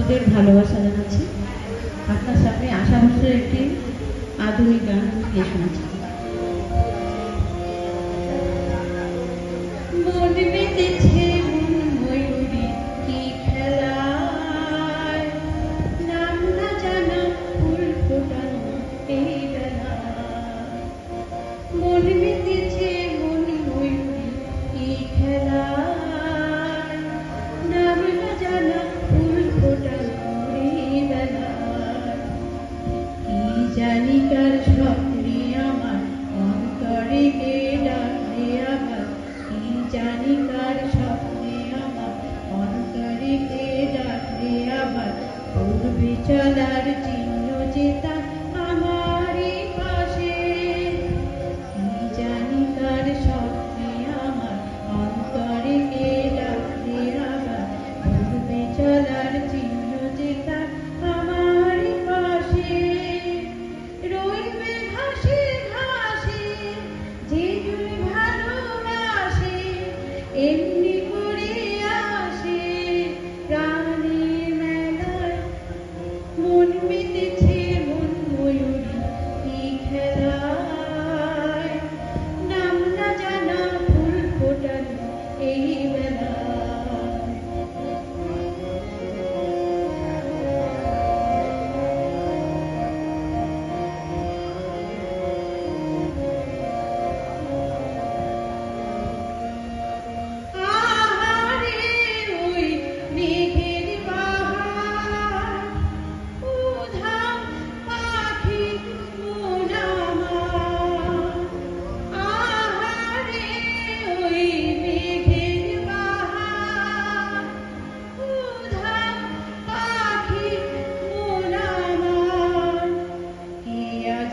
বন্ধুদের ভালোবাসা জানাচ্ছি। আপনার সামনে আশা ভোসলের একটি আধুনিক গান গিয়ে শোনাচ্ছি। মন মেতেছে মন ময়ূরী কি খেলায়, নাম না জানা ফুল ফোটানো এই বেলা। মন মেতেছে মন ময়ূরী কি খেলায়, নাম না জানা ফুল ফোটানো এই বেলা। কি জানি কার স্বপ্নে আমার অন্তরে কে ডাকে আবার, কি জানি কার স্বপ্নে আমার অন্তরে কে ডাকে আবার। পূর্বে চলার চিহ্ন যেতা আমারই পাশে, কি জানি কার স্বপ্নে আমার অন্তরে কে ডাকে আবার। পূর্বে চলার চিহ্ন যেতা আমারই পাশে। রইবে ঘাসে ঘাসে যে জন ভালোবাসে, এমনি করে আসে প্রাণের মেলায়। মন মেতেছে মন ময়ূরী কি খেলায়, নাম না জানা ফুল ফোটানো এই বেলা।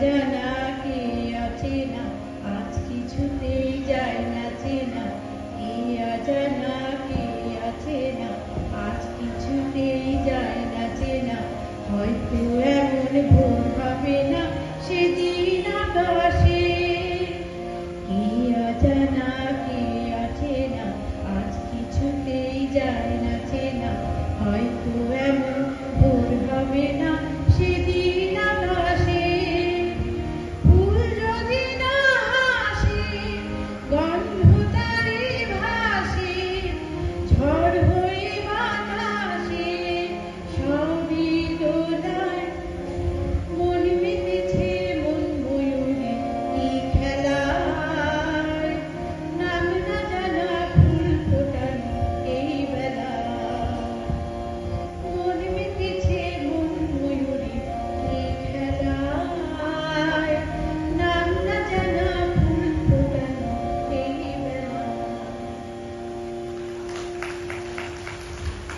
জানা কে আছে না আজ কিছুতেই যায় না চেনা, কে অজানা কে আছে না আজ কিছুতেই যায় না চেনা। হয়তো এমন ভোর হবে না সেদিন আকাশে, কে অজানা কে আছে না আজ কিছুতেই যায় না চেনা। হয়তো এমন ভোর হবে না সেদিন আকাশে। ফুল যদি না হাসে গন্ধ তারে ভাসে, ঝড় হয়ে বাতাসে সবই তো তার। মন মেতেছে মন ময়ূরী কি খেলায়, নাম না জানা ফুল ফোটানো এই বেলা। মন মেতেছে মন ময়ূরী কি খেলায়, নাম না জানা ফুল ফোটানো এই বেলা।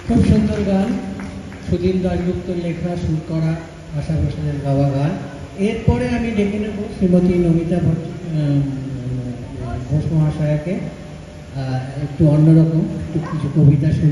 খুব সুন্দর গান, সুধীর দাশগুপ্তর লেখা, সুর করা, আশা ভোসলের গাওয়া গান। এরপরে আমি ডেকে নেব শ্রীমতী নমিতা ঘোষ মহাশয়াকে। একটু অন্যরকম একটু কিছু কবিতা শুনি।